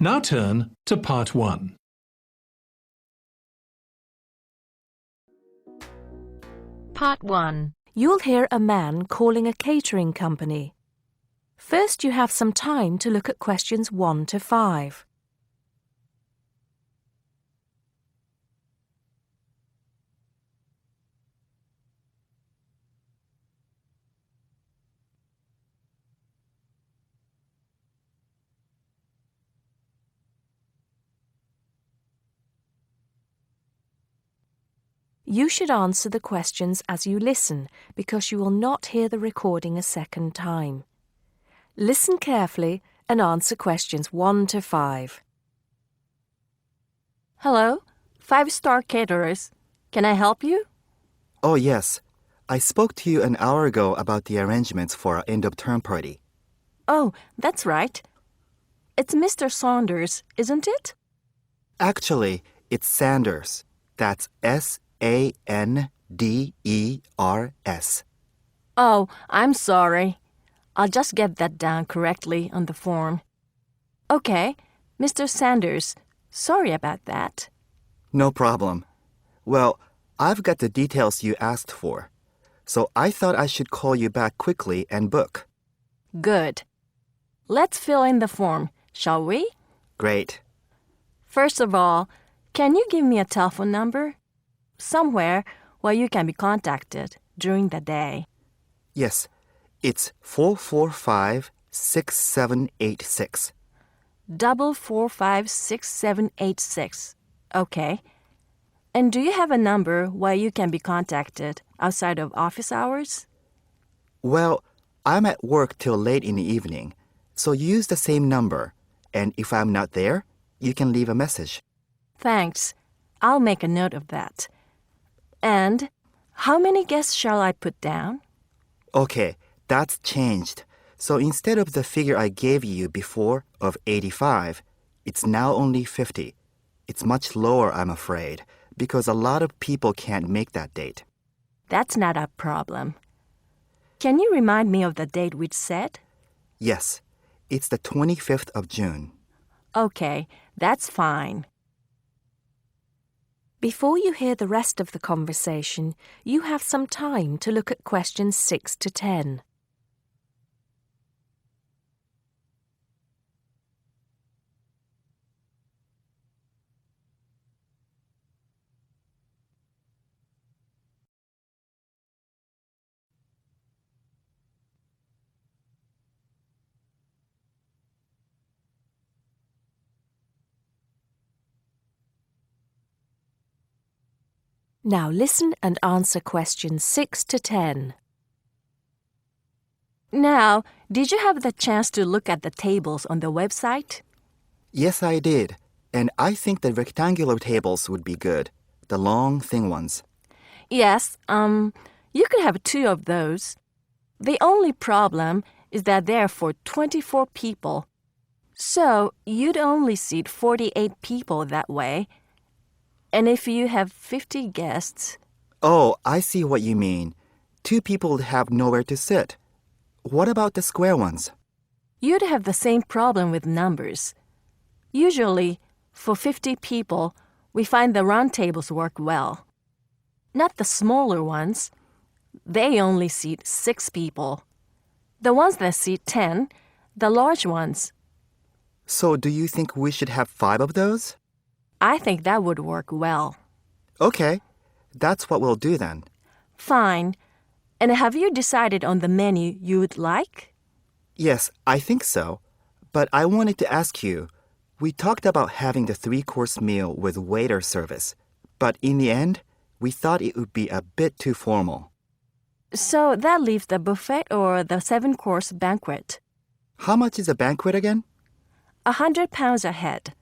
Now turn to Part 1. Part 1. You'll hear a man calling a catering company. First, you have some time to look at questions 1 to 5. You should answer the questions as you listen because you will not hear the recording a second time. Listen carefully and answer questions 1 to 5. Hello, 5-star caterers. Can I help you? Oh, yes. I spoke to you an hour ago about the arrangements for our end-of-term party. Oh, that's right. It's Mr. Saunders, isn't it? Actually, it's Sanders. That's S-A-N-D-E-R-S. Oh, I'm sorry. I'll just get that down correctly on the form. Okay, Mr. Sanders, sorry about that. No problem. Well, I've got the details you asked for, so I thought I should call you back quickly and book. Good. Let's fill in the form, shall we? Great. First of all, can you give me a telephone number? Somewhere where you can be contacted during the day. Yes, it's 445-6786. 445-6786. Okay. And do you have a number where you can be contacted outside of office hours? Well, I'm at work till late in the evening, so use the same number, and if I'm not there, you can leave a message. Thanks. I'll make a note of that. And how many guests shall I put down? Okay, that's changed. So instead of the figure I gave you before of 85, it's now only 50. It's much lower, I'm afraid, because a lot of people can't make that date. That's not a problem. Can you remind me of the date we'd set? Yes, it's the 25th of June. Okay, that's fine. Before you hear the rest of the conversation, you have some time to look at questions 6 to 10. Now listen and answer questions 6 to 10. Now, did you have the chance to look at the tables on the website? Yes, I did. And I think the rectangular tables would be good. The long, thin ones. Yes, you could have 2 of those. The only problem is that they're for 24 people. So, you'd only seat 48 people that way. And if you have 50 guests... Oh, I see what you mean. 2 people would have nowhere to sit. What about the square ones? You'd have the same problem with numbers. Usually, for 50 people, we find the round tables work well. Not the smaller ones. They only seat 6 people. The ones that seat 10, the large ones. So do you think we should have 5 of those? I think that would work well. Okay, that's what we'll do then. Fine. And have you decided on the menu you would like? Yes, I think so. But I wanted to ask you, we talked about having the 3-course meal with waiter service, but in the end, we thought it would be a bit too formal. So that leaves the buffet or the 7-course banquet. How much is a banquet again? £100 a head.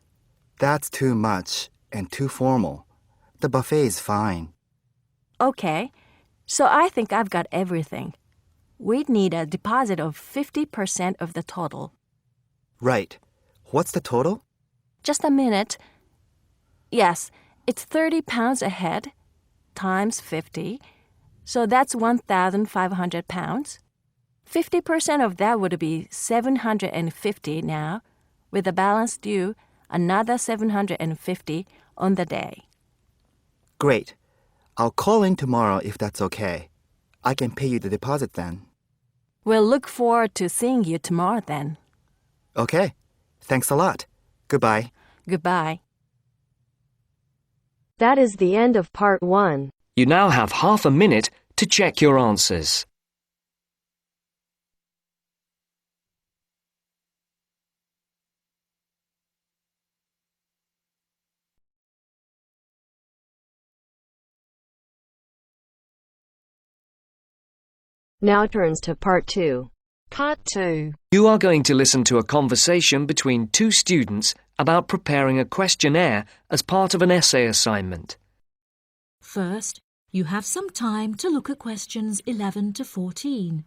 That's too much and too formal. The buffet is fine. Okay, so I think I've got everything. We'd need a deposit of 50% of the total. Right. What's the total? Just a minute. Yes, it's £30 a head times 50, so that's £1,500. 50% of that would be $750 now, with the balance due another 750 on the day. Great. I'll call in tomorrow if that's okay. I can pay you the deposit then. We'll look forward to seeing you tomorrow then. Okay. Thanks a lot. Goodbye. Goodbye. That is the end of part 1. You now have half a minute to check your answers. Now turns to part 2. Part 2. You are going to listen to a conversation between two students about preparing a questionnaire as part of an essay assignment. First, you have some time to look at questions 11 to 14.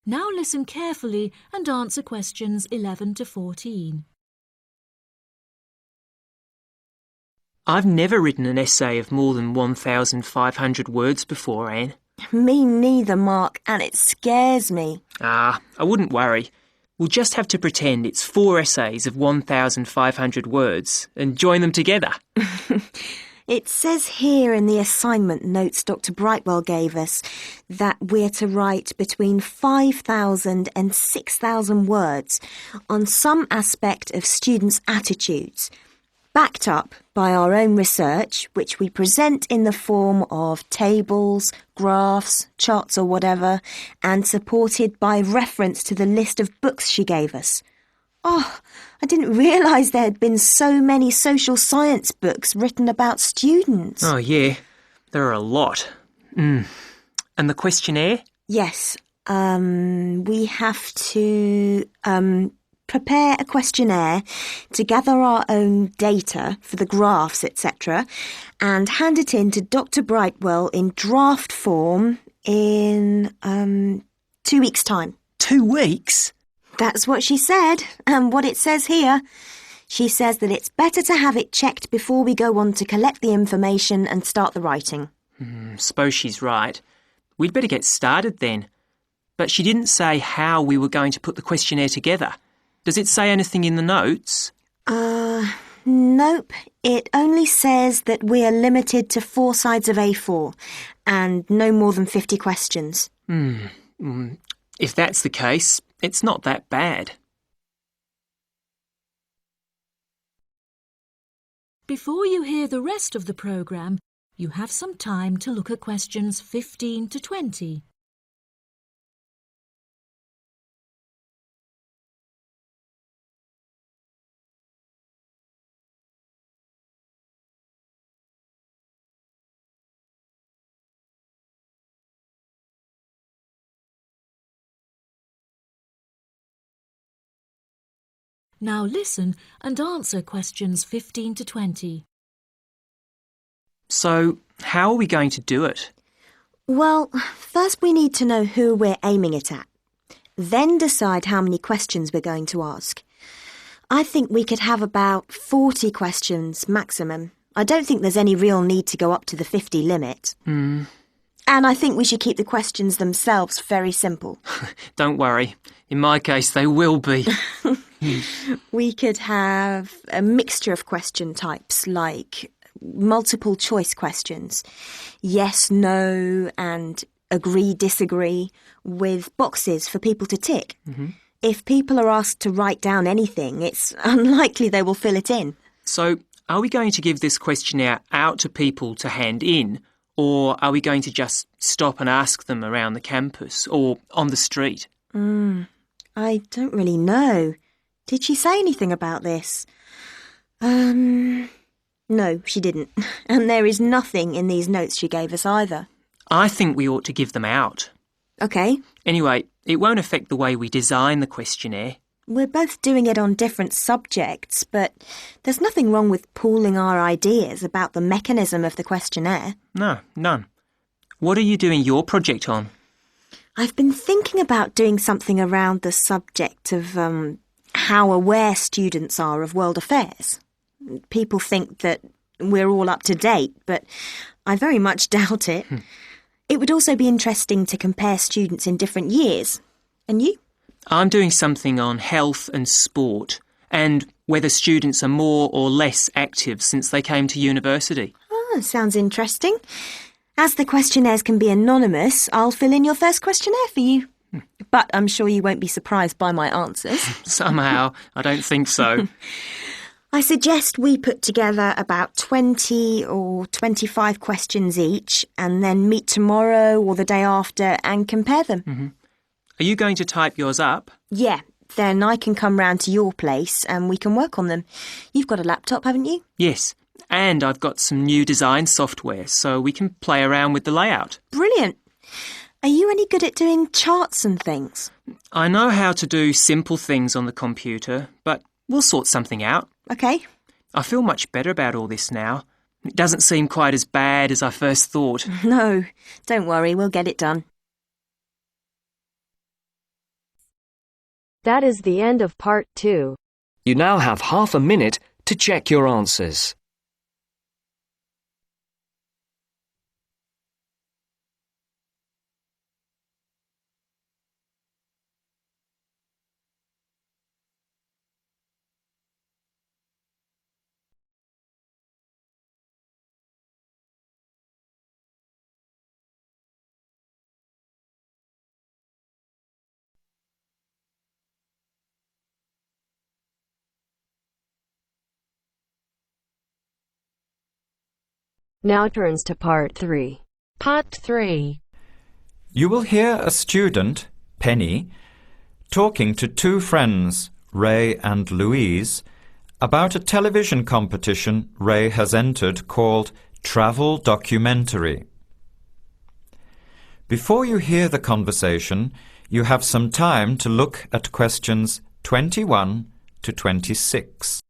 Now listen carefully and answer questions 11 to 14. I've never written an essay of more than 1,500 words before, Anne. Me neither, Mark, and it scares me. I wouldn't worry. We'll just have to pretend it's 4 essays of 1,500 words and join them together. It says here in the assignment notes Dr. Brightwell gave us that we're to write between 5,000 and 6,000 words on some aspect of students' attitudes, backed up by our own research, which we present in the form of tables, graphs, charts or whatever, and supported by reference to the list of books she gave us. Oh, I didn't realise there had been so many social science books written about students. Oh, yeah. There are a lot. And the questionnaire? Yes. We have to prepare a questionnaire to gather our own data for the graphs, etc., and hand it in to Dr. Brightwell in draft form in 2 weeks' time. 2 weeks? That's what she said, and what it says here. She says that it's better to have it checked before we go on to collect the information and start the writing. Suppose she's right. We'd better get started then. But she didn't say how we were going to put the questionnaire together. Does it say anything in the notes? Nope. It only says that we are limited to 4 sides of A4 and no more than 50 questions. If that's the case, it's not that bad. Before you hear the rest of the programme, you have some time to look at questions 15 to 20. Now listen and answer questions 15 to 20. So, how are we going to do it? Well, first we need to know who we're aiming it at. Then decide how many questions we're going to ask. I think we could have about 40 questions maximum. I don't think there's any real need to go up to the 50 limit. And I think we should keep the questions themselves very simple. Don't worry. In my case, they will be. We could have a mixture of question types like multiple choice questions, yes, no, and agree, disagree, with boxes for people to tick. If people are asked to write down anything, it's unlikely they will fill it in. So, are we going to give this questionnaire out to people to hand in, or are we going to just stop and ask them around the campus or on the street? I don't really know. Did she say anything about this? No, she didn't. And there is nothing in these notes she gave us either. I think we ought to give them out. OK. Anyway, it won't affect the way we design the questionnaire. We're both doing it on different subjects, but there's nothing wrong with pooling our ideas about the mechanism of the questionnaire. No, none. What are you doing your project on? I've been thinking about doing something around the subject of how aware students are of world affairs. People think that we're all up to date, but I very much doubt it. It would also be interesting to compare students in different years. And you? I'm doing something on health and sport and whether students are more or less active since they came to university. Oh, sounds interesting. As the questionnaires can be anonymous, I'll fill in your first questionnaire for you. But I'm sure you won't be surprised by my answers. Somehow, I don't think so. I suggest we put together about 20 or 25 questions each and then meet tomorrow or the day after and compare them. Are you going to type yours up? Yeah, then I can come round to your place and we can work on them. You've got a laptop, haven't you? Yes, and I've got some new design software so we can play around with the layout. Brilliant. Are you any good at doing charts and things? I know how to do simple things on the computer, but we'll sort something out. OK. I feel much better about all this now. It doesn't seem quite as bad as I first thought. No, don't worry, we'll get it done. That is the end of part 2. You now have half a minute to check your answers. Now turns to part 3. Part 3. You will hear a student, Penny, talking to two friends, Ray and Louise, about a television competition Ray has entered called Travel Documentary. Before you hear the conversation, you have some time to look at questions 21 to 26.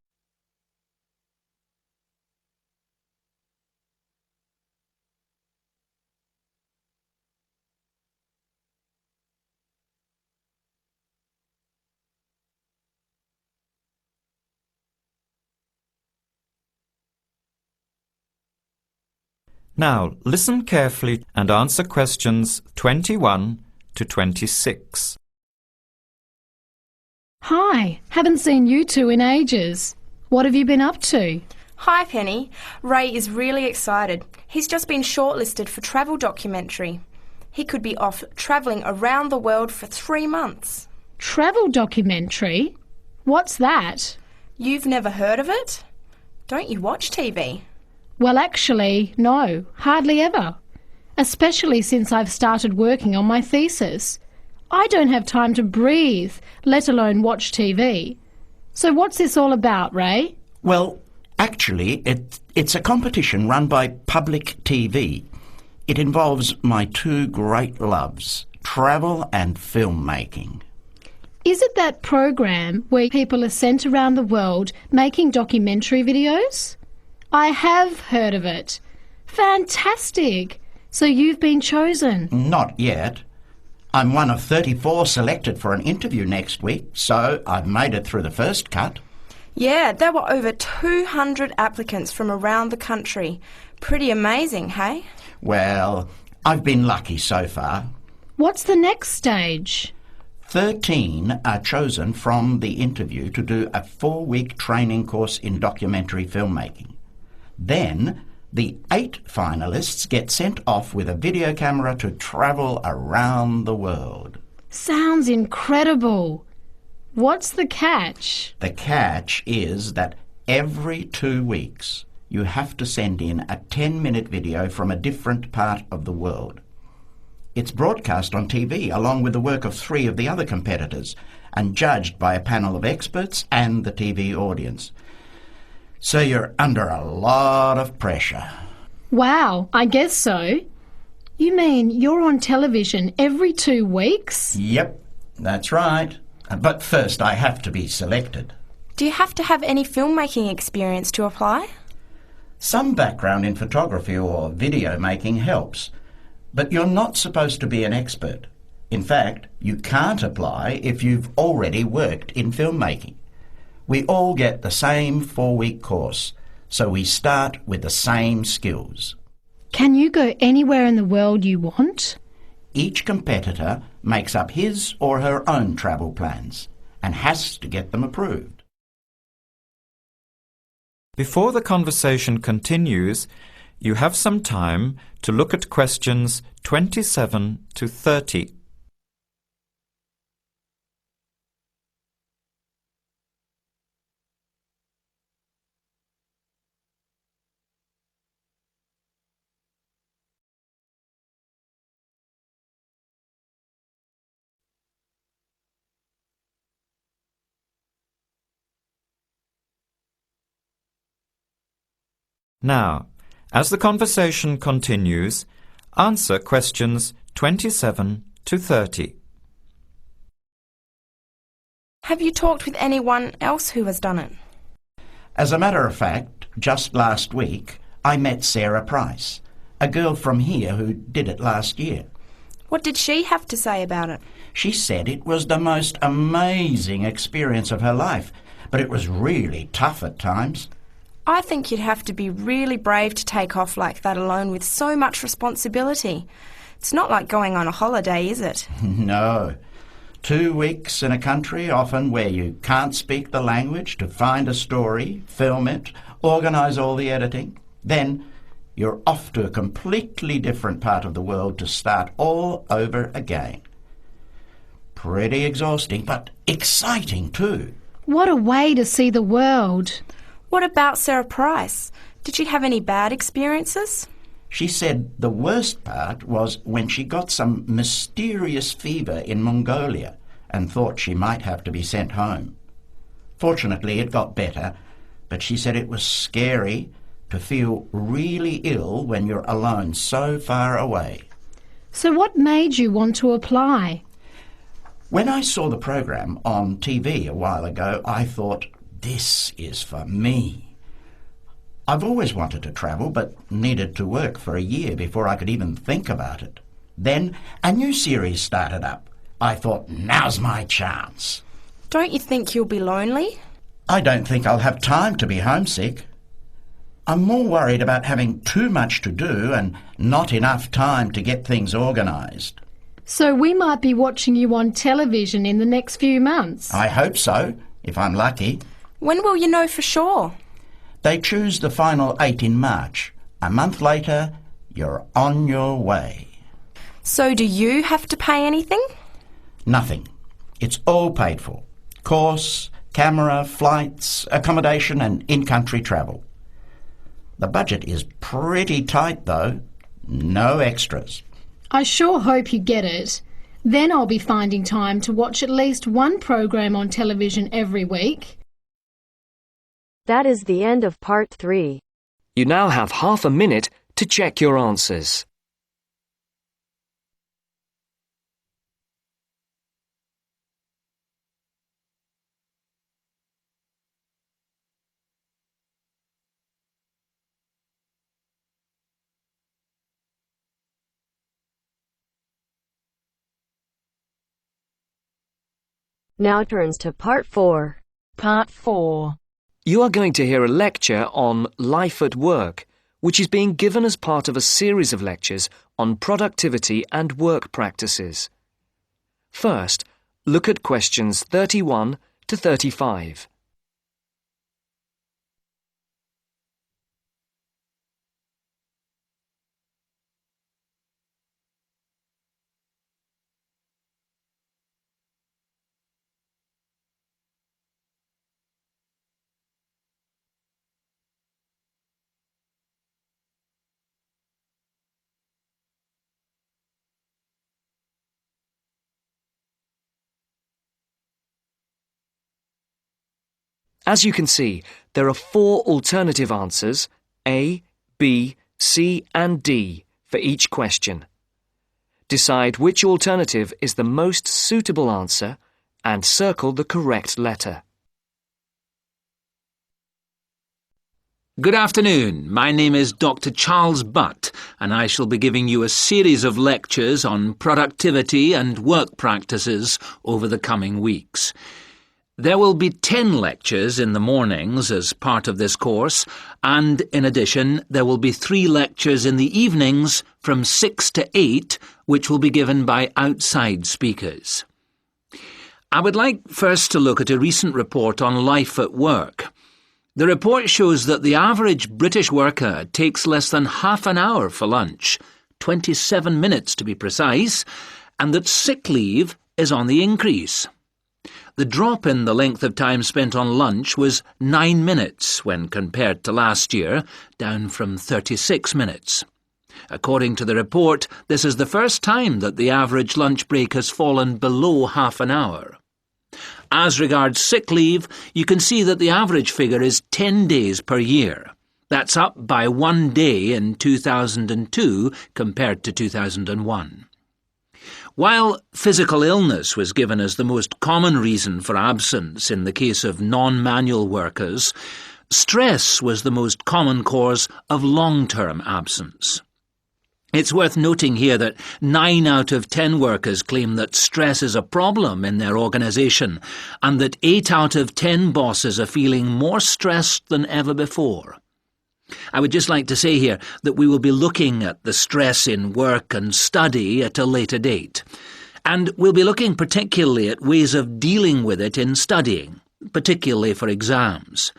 Now, listen carefully and answer questions 21 to 26. Hi, haven't seen you two in ages. What have you been up to? Hi, Penny. Ray is really excited. He's just been shortlisted for Travel Documentary. He could be off travelling around the world for 3 months. Travel documentary? What's that? You've never heard of it? Don't you watch TV? Well, actually, no, hardly ever. Especially since I've started working on my thesis. I don't have time to breathe, let alone watch TV. So what's this all about, Ray? Well, actually, it's a competition run by public TV. It involves my two great loves, travel and filmmaking. Is it that program where people are sent around the world making documentary videos? I have heard of it. Fantastic! So you've been chosen? Not yet. I'm one of 34 selected for an interview next week, so I've made it through the first cut. Yeah, there were over 200 applicants from around the country. Pretty amazing, hey? Well, I've been lucky so far. What's the next stage? 13 are chosen from the interview to do a 4-week training course in documentary filmmaking. Then, the 8 finalists get sent off with a video camera to travel around the world. Sounds incredible. What's the catch? The catch is that every 2 weeks you have to send in a 10-minute video from a different part of the world. It's broadcast on TV along with the work of 3 of the other competitors and judged by a panel of experts and the TV audience. So you're under a lot of pressure. Wow, I guess so. You mean you're on television every 2 weeks? Yep, that's right. But first I have to be selected. Do you have to have any filmmaking experience to apply? Some background in photography or video making helps, but you're not supposed to be an expert. In fact, you can't apply if you've already worked in filmmaking. We all get the same 4-week course, so we start with the same skills. Can you go anywhere in the world you want? Each competitor makes up his or her own travel plans and has to get them approved. Before the conversation continues, you have some time to look at questions 27 to 30. Now, as the conversation continues, answer questions 27 to 30. Have you talked with anyone else who has done it? As a matter of fact, just last week I met Sarah Price, a girl from here who did it last year. What did she have to say about it? She said it was the most amazing experience of her life, but it was really tough at times. I think you'd have to be really brave to take off like that alone with so much responsibility. It's not like going on a holiday, is it? No. 2 weeks in a country, often where you can't speak the language, to find a story, film it, organise all the editing. Then you're off to a completely different part of the world to start all over again. Pretty exhausting, but exciting too. What a way to see the world. What about Sarah Price? Did she have any bad experiences? She said the worst part was when she got some mysterious fever in Mongolia and thought she might have to be sent home. Fortunately, it got better, but she said it was scary to feel really ill when you're alone so far away. So what made you want to apply? When I saw the program on TV a while ago, I thought, this is for me. I've always wanted to travel, but needed to work for a year before I could even think about it. Then a new series started up. I thought, now's my chance. Don't you think you'll be lonely? I don't think I'll have time to be homesick. I'm more worried about having too much to do and not enough time to get things organised. So we might be watching you on television in the next few months. I hope so, if I'm lucky. When will you know for sure? They choose the final 8 in March. A month later, you're on your way. So do you have to pay anything? Nothing. It's all paid for. Course, camera, flights, accommodation and in-country travel. The budget is pretty tight though. No extras. I sure hope you get it. Then I'll be finding time to watch at least one program on television every week. That is the end of part 3. You now have half a minute to check your answers. Now turns to part 4. Part 4. You are going to hear a lecture on life at work, which is being given as part of a series of lectures on productivity and work practices. First, look at questions 31 to 35. As you can see, there are 4 alternative answers, A, B, C and D, for each question. Decide which alternative is the most suitable answer and circle the correct letter. Good afternoon. My name is Dr. Charles Butt, and I shall be giving you a series of lectures on productivity and work practices over the coming weeks. There will be 10 lectures in the mornings as part of this course, and in addition there will be 3 lectures in the evenings from 6 to 8, which will be given by outside speakers. I would like first to look at a recent report on life at work. The report shows that the average British worker takes less than half an hour for lunch, 27 minutes to be precise, and that sick leave is on the increase. The drop in the length of time spent on lunch was 9 minutes when compared to last year, down from 36 minutes. According to the report, this is the first time that the average lunch break has fallen below half an hour. As regards sick leave, you can see that the average figure is 10 days per year. That's up by 1 day in 2002 compared to 2001. While physical illness was given as the most common reason for absence in the case of non-manual workers, stress was the most common cause of long-term absence. It's worth noting here that 9 out of 10 workers claim that stress is a problem in their organisation, and that 8 out of 10 bosses are feeling more stressed than ever before. I would just like to say here that we will be looking at the stress in work and study at a later date. And we'll be looking particularly at ways of dealing with it in studying, particularly for exams.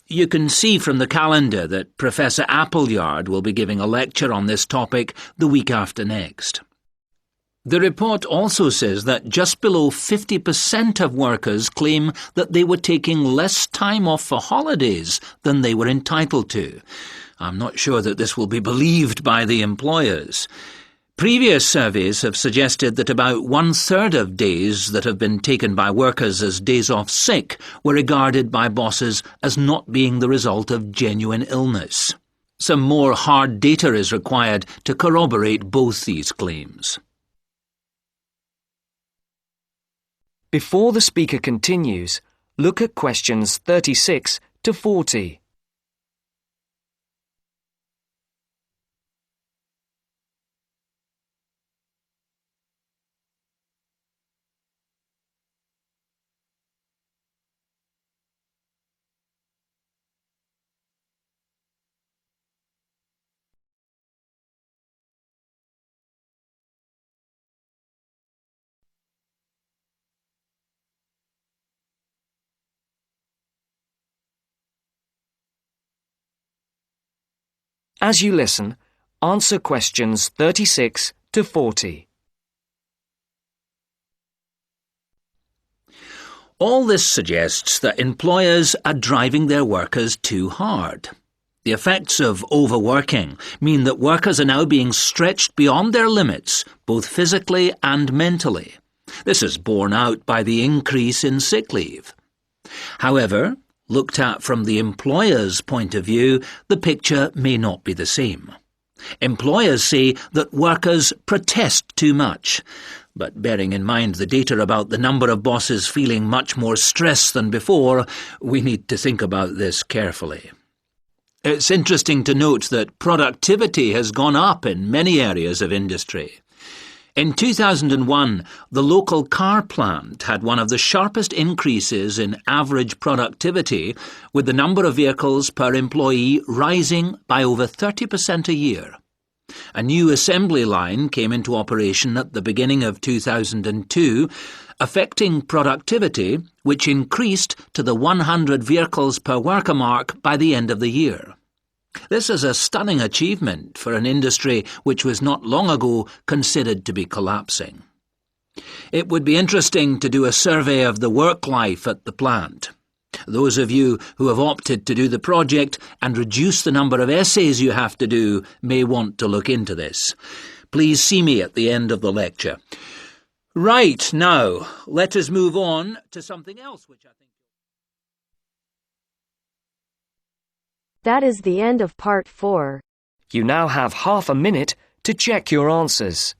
You can see from the calendar that Professor Appleyard will be giving a lecture on this topic the week after next. The report also says that just below 50% of workers claim that they were taking less time off for holidays than they were entitled to. I'm not sure that this will be believed by the employers. Previous surveys have suggested that about 1/3 of days that have been taken by workers as days off sick were regarded by bosses as not being the result of genuine illness. Some more hard data is required to corroborate both these claims. Before the speaker continues, look at questions 36 to 40. As you listen, answer questions 36 to 40. All this suggests that employers are driving their workers too hard. The effects of overworking mean that workers are now being stretched beyond their limits, both physically and mentally. This is borne out by the increase in sick leave. However, looked at from the employer's point of view, the picture may not be the same. Employers say that workers protest too much, but bearing in mind the data about the number of bosses feeling much more stress than before, we need to think about this carefully. It's interesting to note that productivity has gone up in many areas of industry. In 2001, the local car plant had one of the sharpest increases in average productivity, with the number of vehicles per employee rising by over 30% a year. A new assembly line came into operation at the beginning of 2002, affecting productivity, which increased to the 100 vehicles per worker mark by the end of the year. This is a stunning achievement for an industry which was not long ago considered to be collapsing. It would be interesting to do a survey of the work life at the plant. Those of you who have opted to do the project and reduce the number of essays you have to do may want to look into this. Please see me at the end of the lecture. Right, now, let us move on to something else which I think... That is the end of part 4. You now have half a minute to check your answers.